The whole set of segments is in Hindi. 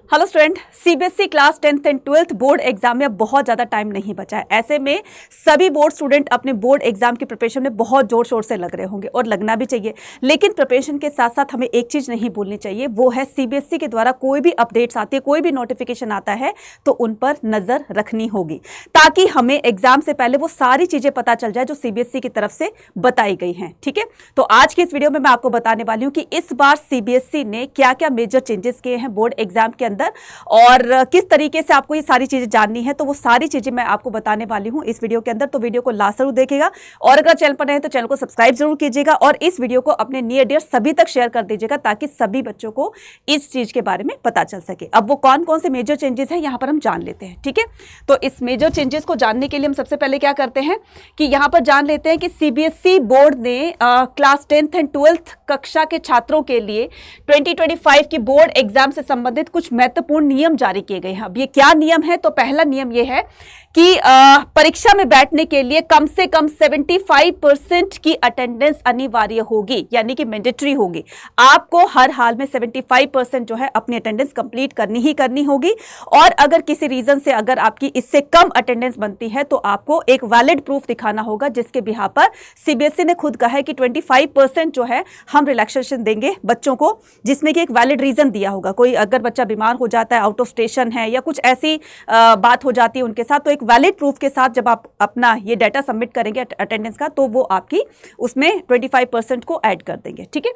Hello student, CBSE class 10th and 12th board exam में बहुत ज़्यादा टाइम नहीं बचा है। ऐसे में सभी बोर्ड स्टूडेंट अपने बोर्ड एग्जाम की प्रिपरेशन में बहुत जोर शोर से लग रहे होंगे और लगना भी चाहिए। लेकिन प्रिपरेशन के साथ साथ हमें एक चीज़ नहीं भूलनी चाहिए, वो है सीबीएसई के द्वारा कोई भी अपडेट्स आती है, कोई भी नोटिफिकेशन आता है तो उन पर नज़र रखनी होगी, ताकि हमें एग्जाम से पहले वो सारी चीज़ें पता चल जाए जो सीबीएसई की तरफ से बताई गई हैं। ठीक है, तो आज की इस वीडियो में मैं आपको बताने वाली हूँ कि इस बार सीबीएसई ने क्या क्या मेजर चेंजेस किए हैं बोर्ड एग्जाम के अंदर और किस तरीके से आपको ये सारी चीजें जाननी है। तो वो सारी चीजें मैं आपको बताने वाली हूं इस वीडियो के अंदर, तो वीडियो को लास्ट जरूर देखिएगा और अगर चैनल पर नए हैं तो चैनल को सब्सक्राइब जरूर कीजिएगा और इस वीडियो को अपने नियर डियर सभी तक शेयर कर दीजिएगा ताकि सभी बच्चों को इस चीज के बारे में पता चल सके। अब वो कौन कौन से मेजर चेंजेस हैं यहां पर हम जान लेते हैं। ठीक है, तो इस मेजर चेंजेस को जानने के लिए हम सबसे पहले क्या करते हैं कि यहां पर जान लेते हैं कि सीबीएसई बोर्ड ने क्लास 10th एंड 12th कक्षा के छात्रों के लिए 2025 की बोर्ड एग्जाम से संबंधित कुछ महत्वपूर्ण नियम जारी किए गए हैं। अब ये क्या नियम है, तो पहला नियम ये है कि परीक्षा में बैठने के लिए कम से कम 75% की अटेंडेंस अनिवार्य होगी, यानी कि मैंडेटरी होगी। आपको हर हाल में 75% जो है अपनी अटेंडेंस कंप्लीट करनी ही करनी होगी और अगर किसी रीजन से अगर आपकी इससे कम अटेंडेंस बनती है तो आपको एक वैलिड प्रूफ दिखाना होगा, जिसके बिहार पर सीबीएसई ने खुद कहा है कि 25% जो है हम रिलैक्सेशन देंगे बच्चों को, जिसमें कि एक वैलिड रीजन दिया होगा। कोई अगर बच्चा बीमार हो जाता है, आउट ऑफ स्टेशन है या कुछ ऐसी बात हो जाती है उनके साथ, तो एक वैलिड प्रूफ के साथ जब आप अपना ये डाटा सबमिट करेंगे अटेंडेंस का, तो वो आपकी उसमें 25% को ऐड कर देंगे। ठीक है,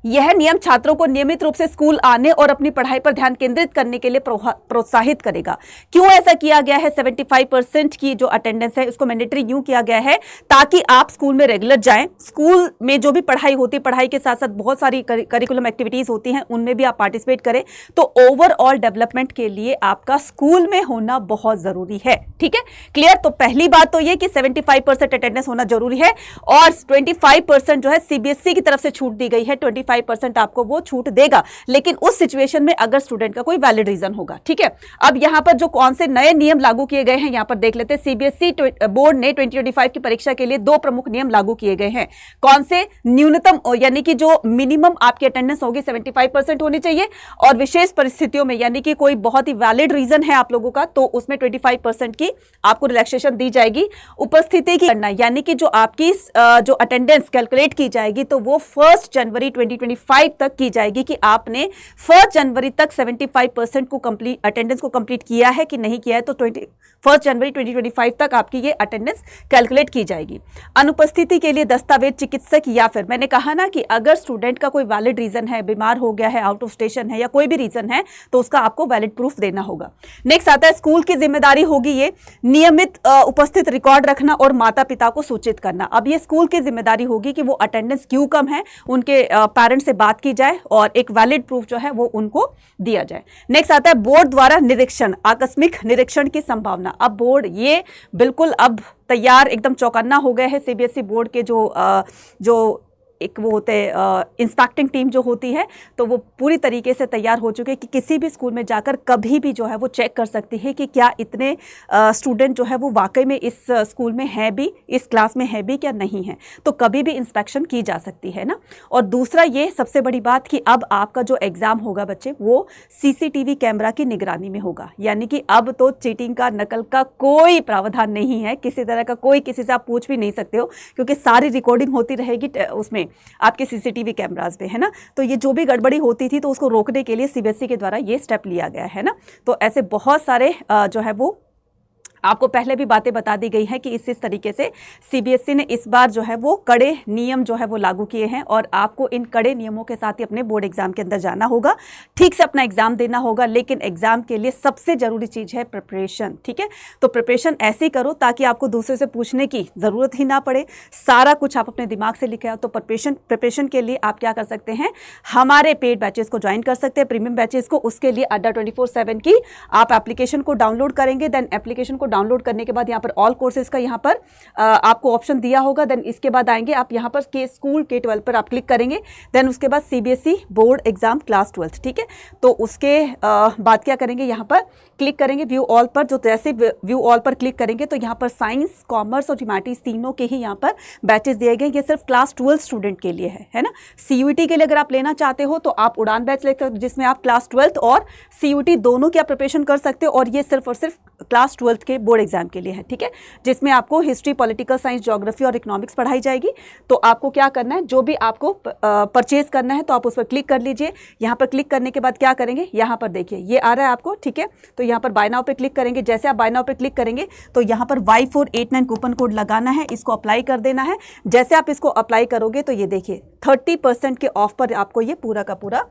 यह नियम छात्रों को नियमित रूप से स्कूल आने और अपनी पढ़ाई पर ध्यान केंद्रित करने के लिए प्रोत्साहित करेगा। क्यों ऐसा किया गया है? 75% की जो अटेंडेंस है उसको मैंडेटरी यूं किया गया है ताकि आप स्कूल में रेगुलर जाएं। स्कूल में जो भी पढ़ाई होती है, पढ़ाई के साथ साथ बहुत सारी करिकुलम एक्टिविटीज होती हैं, उनमें भी आप पार्टिसिपेट करें। तो ओवरऑल डेवलपमेंट के लिए आपका स्कूल में होना बहुत जरूरी है। ठीक है, क्लियर? तो पहली बात तो ये कि 75% अटेंडेंस होना जरूरी है और 25% जो है सीबीएसई की तरफ से छूट दी गई है। 25% आपको वो छूट देगा, लेकिन उस सिचुएशन में अगर स्टूडेंट का कोई वैलिड रीजन होगा। ठीक है, अब यहां पर जो कौन से नए नियम लागू किए गए हैं यहां पर देख लेते हैं। सीबीएसई बोर्ड ने 2025 की परीक्षा के लिए 2 प्रमुख नियम लागू किए गए हैं। कौन से? न्यूनतम यानी कि जो मिनिमम आपकी अटेंडेंस होगी 75% होनी चाहिए और विशेष परिस्थितियों में यानी कि कोई बहुत ही वैलिड रीजन है आप लोगों का तो उसमें 25% की आपको रिलैक्सेशन दी जाएगी। उपस्थिति की करना यानी कि जो आपकी जो अटेंडेंस कैलकुलेट की जाएगी तो वो 1 जनवरी 2025 तक की जाएगी कि आपने 1 जनवरी तक 75% को कंप्लीट अटेंडेंस को कंप्लीट किया है कि नहीं किया है। तो 1 जनवरी 2025 तक आपकी ये अटेंडेंस कैलकुलेट की जाएगी। अनुपस्थिति के लिए दस्तावेज चिकित्सक या फिर मैंने कहा ना कि अगर स्टूडेंट का कोई वैलिड रीजन है, बीमार हो गया है, आउट ऑफ स्टेशन है या कोई भी रीजन है तो उसका आपको वैलिड प्रूफ देना होगा। नेक्स्ट आता है स्कूल की जिम्मेदारी होगी ये नियमित उपस्थित रिकॉर्ड रखना और माता पिता को सूचित करना। अब ये स्कूल की जिम्मेदारी होगी कि वो अटेंडेंस क्यों कम है उनके पेरेंट्स से बात की जाए और एक वैलिड प्रूफ जो है वो उनको दिया जाए। नेक्स्ट आता है बोर्ड द्वारा निरीक्षण, आकस्मिक निरीक्षण की संभावना। अब बोर्ड ये बिल्कुल अब तैयार एकदम चौकन्ना हो गए हैं। सीबीएसई बोर्ड के जो एक वो होते हैं इंस्पेक्टिंग टीम जो होती है, तो वो पूरी तरीके से तैयार हो चुके हैं कि किसी भी स्कूल में जाकर कभी भी जो है वो चेक कर सकती है कि क्या इतने स्टूडेंट जो है वो वाकई में इस स्कूल में है भी, इस क्लास में है भी क्या नहीं है, तो कभी भी इंस्पेक्शन की जा सकती है ना। और दूसरा ये सबसे बड़ी बात कि अब आपका जो एग्ज़ाम होगा बच्चे वो सीसीटीवी कैमरा की निगरानी में होगा, यानी कि अब तो चीटिंग का, नकल का कोई प्रावधान नहीं है। किसी तरह का कोई किसी से आप पूछ भी नहीं सकते हो क्योंकि सारी रिकॉर्डिंग होती रहेगी उसमें आपके सीसीटीवी कैमरास पे, है ना। तो ये जो भी गड़बड़ी होती थी तो उसको रोकने के लिए सीबीएसई के द्वारा ये स्टेप लिया गया है ना। तो ऐसे बहुत सारे जो है वो आपको पहले भी बातें बता दी गई हैं कि इस तरीके से सीबीएसई ने इस बार जो है वो कड़े नियम जो है वो लागू किए हैं और आपको इन कड़े नियमों के साथ ही अपने बोर्ड एग्जाम के अंदर जाना होगा, ठीक से अपना एग्जाम देना होगा। लेकिन एग्जाम के लिए सबसे जरूरी चीज़ है प्रिपरेशन। ठीक है, तो प्रिपरेशन ऐसे ही करो ताकि आपको दूसरे से पूछने की ज़रूरत ही ना पड़े, सारा कुछ आप अपने दिमाग से लिखे आओ। तो प्रिपरेशन के लिए आप क्या कर सकते हैं, हमारे पेड बैचेस को ज्वाइन कर सकते हैं, प्रीमियम बैचेस को। उसके लिए अड्डा 24/7 की आप एप्लीकेशन को डाउनलोड करेंगे, देन एप्लीकेशन को डाउनलोड करने के बाद यहाँ पर ऑल कोर्सेज का यहाँ पर आपको ऑप्शन दिया होगा। देन इसके बाद आएंगे आप यहाँ पर के स्कूल K-12 पर आप क्लिक करेंगे। देन उसके बाद CBSE बोर्ड एग्जाम क्लास 12, ठीक है। तो उसके बाद क्या करेंगे, यहाँ पर क्लिक करेंगे व्यू ऑल पर। जो जैसे व्यू ऑल पर क्लिक करेंगे तो यहाँ पर साइंस, कॉमर्स और ह्यूमैनिटीज तीनों के ही यहाँ पर बैचेस दिए गए। ये सिर्फ क्लास 12 स्टूडेंट के लिए है ना। CUET के लिए अगर आप लेना चाहते हो तो आप उड़ान बैच लेते हो, जिसमें आप क्लास 12 और CUET दोनों की आप प्रिपरेशन कर सकते हो। और ये सिर्फ और सिर्फ क्लास 12 के बोर्ड एग्जाम के लिए है, ठीक है, जिसमें आपको हिस्ट्री, पॉलिटिकल साइंस, ज्योग्राफी और इकोनॉमिक्स पढ़ाई जाएगी। तो आपको क्या करना है, जो भी आपको परचेज करना है तो आप उस पर क्लिक कर लीजिए। यहाँ पर क्लिक करने के बाद क्या करेंगे, यहाँ पर देखिए ये आ रहा है आपको, ठीक है। तो यहाँ पर बाय नाउ पे क्लिक करेंगे। जैसे आप बाय नाउ पे क्लिक करेंगे तो यहाँ पर Y489 कूपन कोड लगाना है, इसको अप्लाई कर देना है। जैसे आप इसको अप्लाई करोगे तो ये देखिए 30% के ऑफ पर आपको ये पूरा का पूरा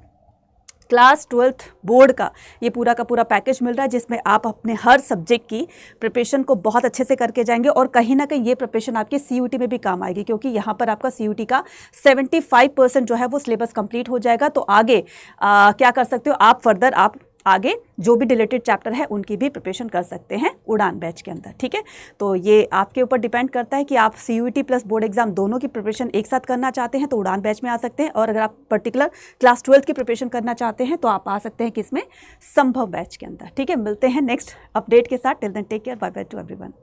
क्लास 12 बोर्ड का ये पूरा का पूरा पैकेज मिल रहा है, जिसमें आप अपने हर सब्जेक्ट की प्रिपरेशन को बहुत अच्छे से करके जाएंगे। और कहीं ना कहीं ये प्रिपरेशन आपके CUET में भी काम आएगी, क्योंकि यहाँ पर आपका CUET का 75% जो है वो सिलेबस कंप्लीट हो जाएगा। तो आगे क्या कर सकते हो आप, फर्दर आप आगे जो भी रिलेटेड चैप्टर है उनकी भी प्रिपरेशन कर सकते हैं उड़ान बैच के अंदर, ठीक है। तो ये आपके ऊपर डिपेंड करता है कि आप CUET प्लस बोर्ड एग्जाम दोनों की प्रिपरेशन एक साथ करना चाहते हैं तो उड़ान बैच में आ सकते हैं। और अगर आप पर्टिकुलर क्लास 12 की प्रिपरेशन करना चाहते हैं तो आप आ सकते हैं किसमें, संभव बैच के अंदर, ठीक है। मिलते हैं नेक्स्ट अपडेट के साथ। Till then take care, bye bye to everyone.